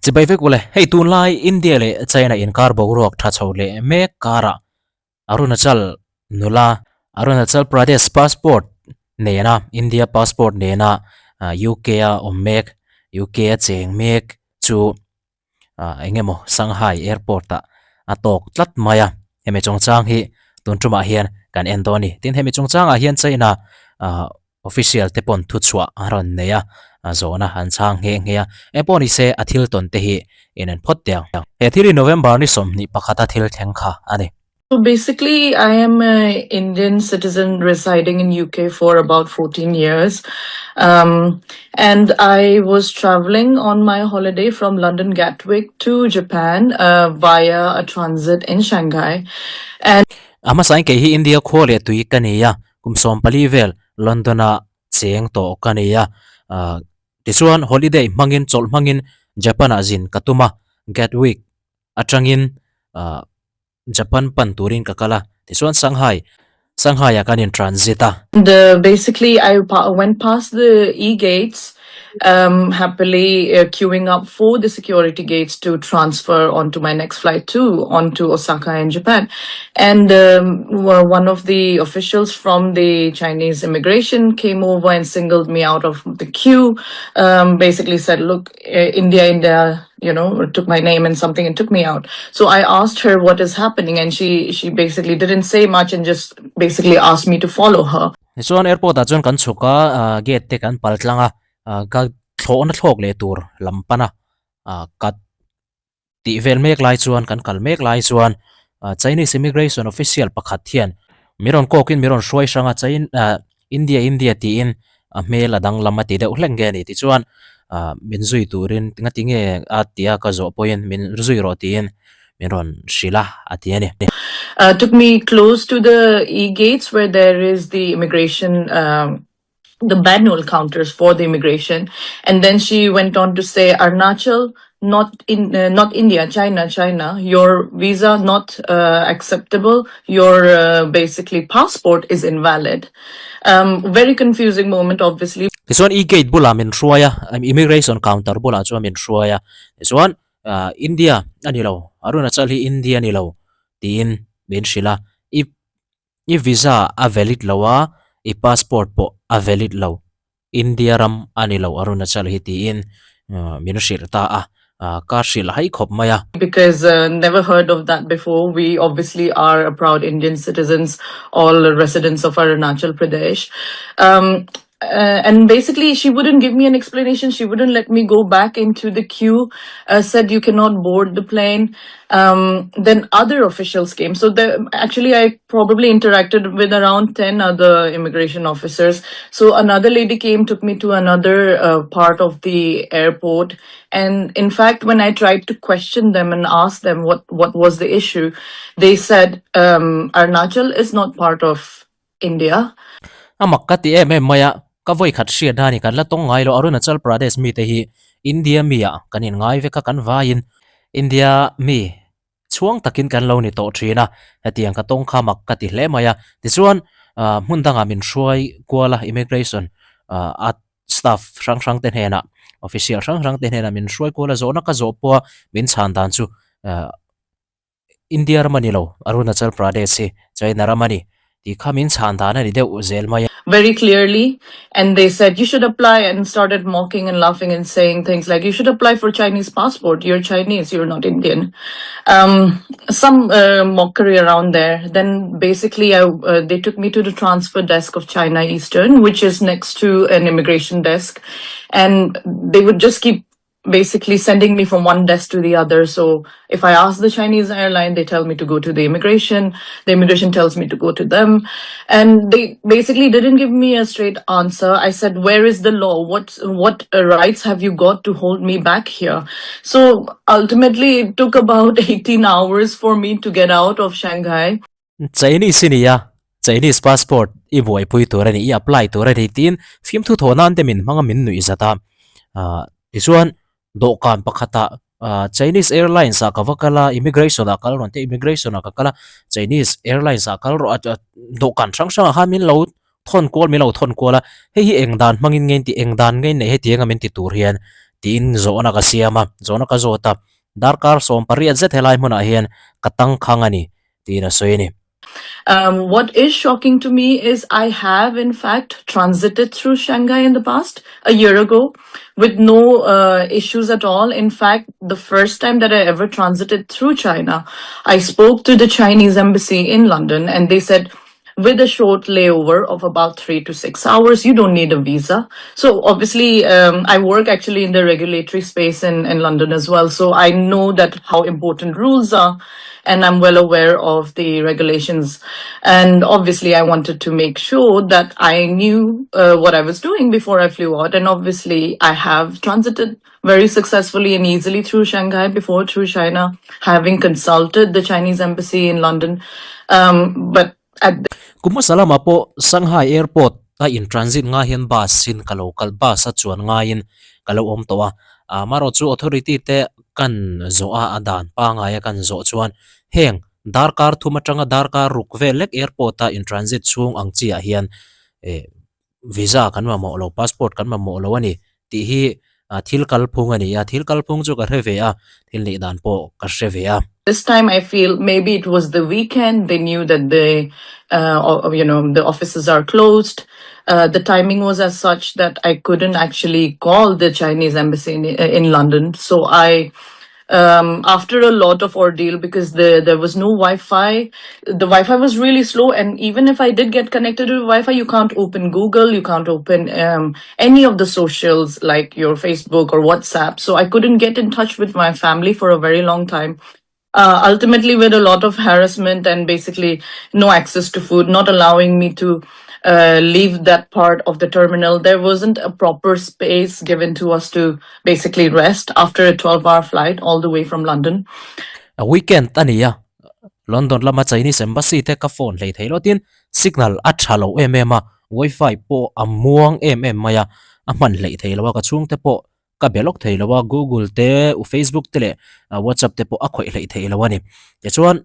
chỉ bây việc kule hey tun lai India le China in car bo ruak tha chole me kara Arunachal nula Arunachal Pradesh passport nena India passport nena UK a omek UK a cheng mek chu engemo Sanghai airport ta atok tlat maya hemi chongchang hi tun tuma hian kan endoni tin hemi chongchang a hian China official te pon thuchwa aron neya zona han chang he nge eponi se athil ton te hi in an phot tiang he thili November ni som ni pakhata thil thengkha ani. So basically, I am an Indian citizen residing in UK for about 14 years. And I was traveling on my holiday from London Gatwick to Japan via a transit in Shanghai. And ama sai ke hi India khole tui kaniya kumsom palivel Londona cheng to kaniya tisuan holiday mangin chol mangin Japan azin katuma Gatwick atangin Japan panturin kakala tisuan Sanghai akanin transita. Basically, I went past the e-gates, happily queuing up for the security gates to transfer onto my next flight onto Osaka in Japan. And one of the officials from the Chinese immigration came over and singled me out of the queue, basically said, look, India, took my name and something and took me out. So I asked her what is happening, and she basically didn't say much and just basically asked me to follow her. Chuan airport a chuan kan chuka gate te kan paltlanga ka thona thlok le tur lampana kat ti vel mek lai chuan kan kal mek lai chuan Chinese immigration official pakhat hian miron kokin miron shoi sanga India ti in mela dang lama ti de uhleng ge ni ti chuan min zui turin ngati nge atia ka zo poin min zui ro ti in miron shila atiani. Took me close to the e-gates where there is the immigration, the manual counters for the immigration. And then she went on to say, Arunachal, not India, China, your visa not acceptable, your basically passport is invalid. Very confusing moment, obviously. This one e-gate bula min shuaya, immigration counter bula chua min shuaya. This one India anilaw, Arunachal hi India nilaw, tin bin shila. I visa a valid lawa, I passport po a valid law. India ram anilaw Arunachal hi tin min shirta karshil hai khawp maya. Because never heard of that before. We obviously are proud Indian citizens, all residents of Arunachal Pradesh. And basically, she wouldn't give me an explanation. She wouldn't let me go back into the queue, said you cannot board the plane. Then other officials came. So actually, I probably interacted with around 10 other immigration officers. So another lady came, took me to another part of the airport. And in fact, when I tried to question them and ask them what was the issue, they said, Arunachal is not part of India. Amakati maya kavoi khat shia dani kan la tong ngai lo Arunachal Pradesh mi te hi India mi ya kanin ngai ve ka kan vain India mi chuang takin kan lo ni to thina hatiang ka tong kha makkati hle maya ti chuan mundanga min shuai kwala immigration at staff sang ten hena official sang ten hena min shuai kwala zona ka zo po min chan dan chu India ramani lo Arunachal Pradesh hi China ramani ti khamin chan dan ni de uzel maya very clearly, and they said you should apply, and started mocking and laughing and saying things like you should apply for Chinese passport, you're Chinese, you're not Indian. Some mockery around there. Then basically they took me to the transfer desk of China Eastern, which is next to an immigration desk, and they would just keep basically sending me from one desk to the other. So if I ask the Chinese airline, they tell me to go to the immigration tells me to go to them. And they basically didn't give me a straight answer. I said, where is the law? What rights have you got to hold me back here? So ultimately it took about 18 hours for me to get out of Shanghai. Chinese passport I boy pui torani I apply torani tin film thu thonan te min manga min nui zata tisuan dokan pakhata Chinese Airlines kavakala immigration akal ronte immigration akala Chinese Airlines akal ro dokan sang hamin lo thon kol mi lo thon kola he hi engdan mangin ngen ti engdan ngai nei he tianga men ti tur hian tin zo na ka siama zo na ka zo ta darkar som pariat zet helai mun a hian katang khangani tina soini. What is shocking to me is I have, in fact, transited through Shanghai in the past, a year ago, with no issues at all. In fact, the first time that I ever transited through China, I spoke to the Chinese embassy in London, and they said, with a short layover of about 3 to 6 hours, you don't need a visa. So obviously, I work actually in the regulatory space in London as well. So I know that how important rules are, and I'm well aware of the regulations. And obviously, I wanted to make sure that I knew what I was doing before I flew out. And obviously, I have transited very successfully and easily through Shanghai before, through China, having consulted the Chinese embassy in London. But at Kuma salama po Sanghai Airport ta in transit nga hian bus sin ka local bus a chuan nga in kalo om to a maro chu authority te kan zo a adan pa nga ya kan zo chuan heng darkar thuma tanga darkar rukvelek airport ta in transit chung ang chi a hian visa kan ma mo lo passport kan ma mo lo ani ti hi thil kalphung ani ya thil kalphung chu ka reve a thil ni dan po ka reve a. This time, I feel maybe it was the weekend. They knew that the offices are closed. The timing was as such that I couldn't actually call the Chinese embassy in London. So after a lot of ordeal, because there was no Wi-Fi, the Wi-Fi was really slow, and even if I did get connected to Wi-Fi, you can't open Google, you can't open any of the socials like your Facebook or WhatsApp. So I couldn't get in touch with my family for a very long time. Ultimately, with a lot of harassment and basically no access to food, not allowing me to leave that part of the terminal. There wasn't a proper space given to us to basically rest after a 12-hour flight all the way from London. A weekend tania London lama Chinese embassy te ka phone lei thailo tin signal a thalo em wifi po amuang maya aman lei thailo ka chung te po ka belok thailo Google te Facebook te le WhatsApp te po a khoi lei thailo ani te chuan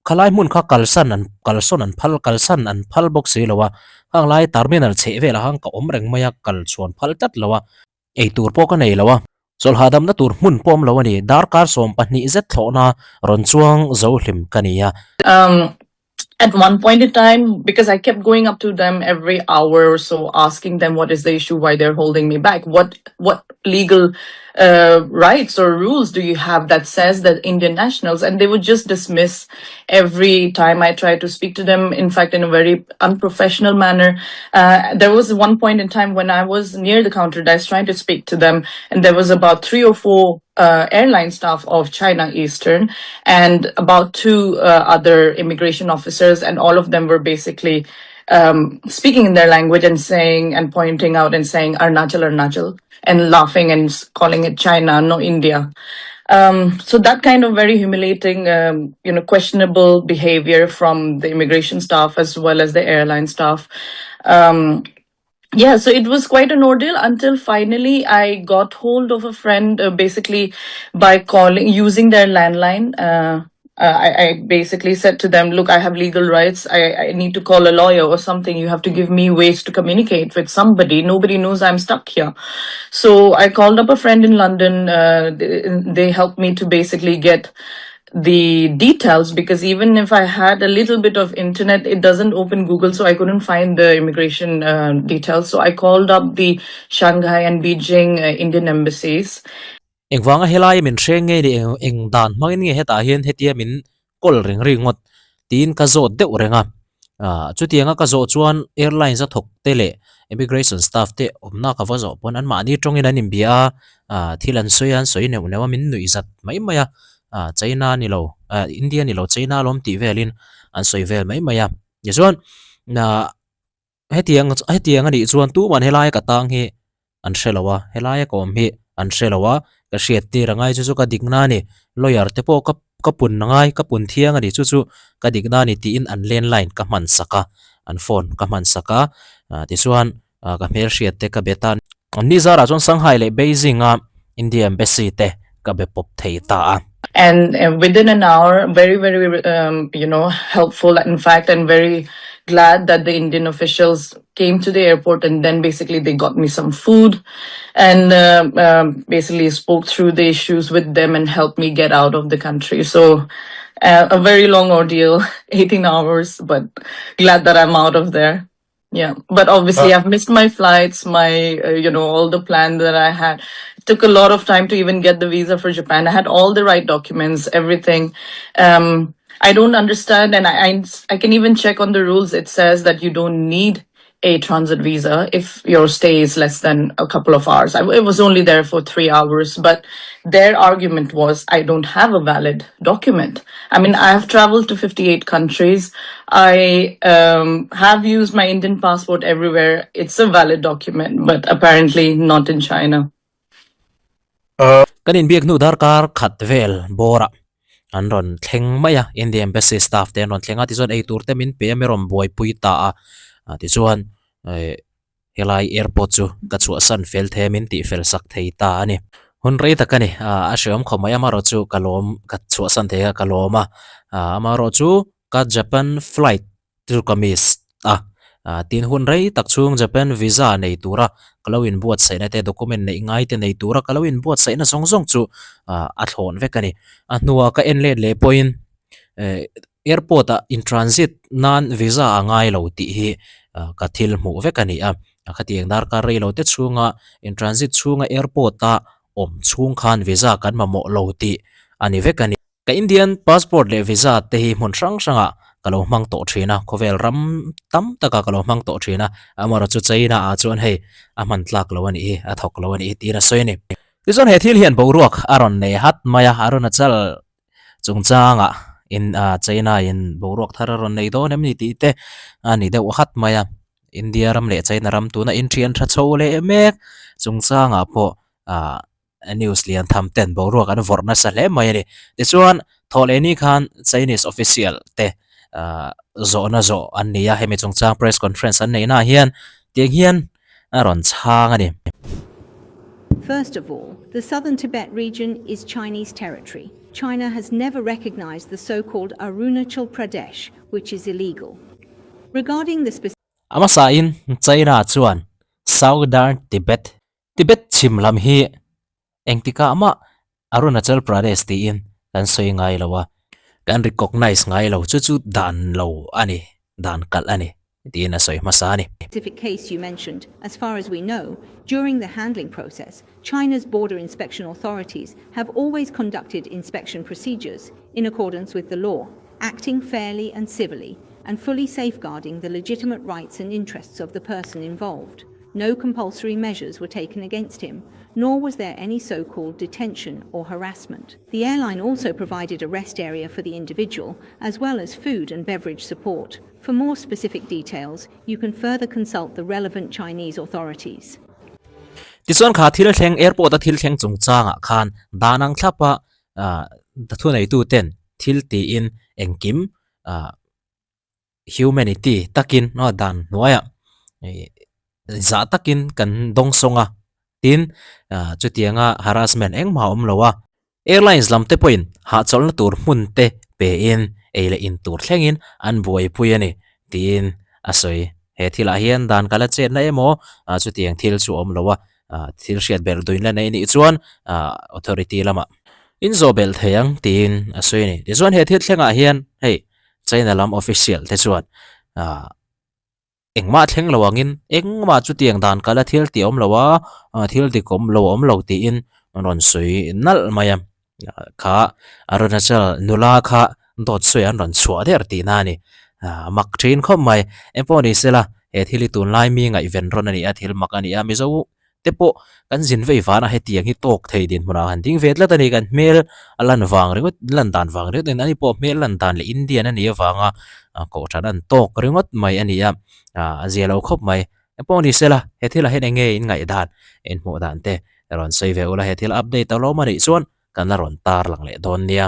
khalai mun kha kalsan an kalson an phal box se lowa hang lai terminal che vela hang ka omreng maya kal chuan phal tat lowa ei tur po ka nei lowa sol hadam na tur mun pom lo ani darkar som pahni zet thona ron chuang zo hlim kania. At one point in time, because I kept going up to them every hour or so, asking them what is the issue, why they're holding me back, what legal rights or rules do you have that says that Indian nationals, and they would just dismiss every time I tried to speak to them. In fact, in a very unprofessional manner. There was one point in time when I was near the counter desk trying to speak to them, and there was about 3 or 4 airline staff of China Eastern and about 2 other immigration officers, and all of them were basically speaking in their language and saying and pointing out and saying Arunachal, Arunachal, and laughing and calling it China, no India. So that kind of very humiliating, questionable behavior from the immigration staff as well as the airline staff. Yeah, so it was quite an ordeal until finally I got hold of a friend, basically by using their landline. I basically said to them, look, I have legal rights. I need to call a lawyer or something. You have to give me ways to communicate with somebody. Nobody knows I'm stuck here. So I called up a friend in London. They helped me to basically get the details, because even if I had a little bit of internet, it doesn't open Google, so I couldn't find the immigration details. So I called up the Shanghai and Beijing Indian embassies. Engwanga helai min renge ni eng dan mangin nge heta hian hetia min kol ringot tin ka zo de urenga chutianga ka zo chuan airlines a thok tele immigration staff te omna ka vazo pon an mani tongin an imbia thilan soyan soi ne unewa min nui zat mai maya China ni lo India ni lo China lom ti velin an soi vel mai maya ye chuan na hetiang ani chuan tu man helai ka tang hi an shelawa helai kom hi an shelawa ka hriat ti rangai chu ka dikna ni lawyer te po ka pun nangai ka pun thiang ani chu ka dikna ni ti in an landline ka man saka an phone ka man saka ti chuan ka mel hriat te ka betan ni zara chon Shanghai le Beijing India embassy te ka be pop thei ta and within an hour, very very helpful, in fact, and very glad that the Indian officials came to the airport, and then basically they got me some food and basically spoke through the issues with them and helped me get out of the country. So a very long ordeal, 18 hours, but glad that I'm out of there. Yeah, but obviously I've missed my flights, my all the plan that I had. It took a lot of time to even get the visa for Japan. I had all the right documents, everything. I don't understand, and I can even check on the rules. It says that you don't need a transit visa if your stay is less than a couple of hours. It was only there for 3 hours, but their argument was I don't have a valid document. I mean, I have traveled to 58 countries. I have used my Indian passport everywhere. It's a valid document, but apparently not in China. Kanin biak nu darkar khatvel bora. Anron thleng maya in the embassy staff ten ron thlenga ti zon ei tur te min pe merom boy puita a ti chuan helai airport chu ka chu san fel the min ti fel sak thei ta ani hun rei takani a shom khomaya maro chu kalom ka chu san the kaloma amaro chu ka Japan flight tu kamis tin hun rei tak chung Japan visa nei tura kalawin buat sai na te document nei ngai te nei tura kalawin buat sai na song chu a thon vekani nuwa ka en le point airport in transit nan visa angai lo ti hi ka thil mu vekani khatiang dar ka rei lo te chunga in transit chunga airport ta chung khan visa kan ma mo lo ti ani vekani ka Indian passport le visa te hi mun sanga kalau mang to thina khovel ram tam taka kalau mang to thina amara chu chaina a chon hei aman tlak lo ani a thok lo ani ti na soini tison he thil hian boruak aron ne hat maya Arunachal chungchanga in China in boruak thararon nei do nem ni ti te ani de hat maya India ram le China ram tu na in trian tha chole mek chungchanga po news lian tham ten boruak an vorna sa le mai ni tichuan tholeni khan Chinese official te zo na zo an nia hemi chungchang press conference an nei na hian tiang hian aron chang ani. First of all, the southern Tibet region is Chinese territory. China has never recognized the so-called Arunachal Pradesh, which is illegal. Regarding the specific Amasain China chuan southern Tibet chimlam hi engtika ama Arunachal Pradesh ti in kan soi ngai lawa kan recognize ngai lo chu dan lo ani dan kal ani ti na soi masani specific case you mentioned, as far as we know, during the handling process, China's border inspection authorities have always conducted inspection procedures in accordance with the law, acting fairly and civilly, and fully safeguarding the legitimate rights and interests of the person involved. No compulsory measures were taken against him, nor was there any so-called detention or harassment. The airline also provided a rest area for the individual, as well as food and beverage support. For more specific details, you can further consult the relevant Chinese authorities. Tison kha thil thleng airport a thil thleng chungchanga khan danang thlapa da thunai tu ten thil ti in engkim humanity takin no dan noya za takin kan dong songa tin chutianga harassment eng ma lowa airlines lam te point ha chol na tur mun te pe in eile in tur thlengin an buai puyani tin asoi he thila hian dan kala chen na emo chutiang thil chu om lowa thil hriat ber doin la nei ni chuan authority lama in zobel theyang tin asoi ni ti chuan he thil thlenga hian hei China lam official te chuan engma thleng lawangin engma chu tiang dan kala thil ti om lawa thil ti kom lo om lo ti in ron sui nal mayam kha Arunachal nula kha dot sui an ron chua der ti na ni mak thin khom mai emponi sela he thili tun lai mi ngai ven ron ani a thil mak ani a mi zo tepo kan jin vei va na he tiang hi tok thei din mura han ding vet la tani kan mel alan wang ringot lan dan wang ringot ani po mel lan dan le Indian ani wanga ko thadan tok ringot mai ani a zelo khop mai emponi sela he thila he nge in ngai dan en mo dan te ron sei ve ula he thil update lo mari chuan kan ron tar lang le don nia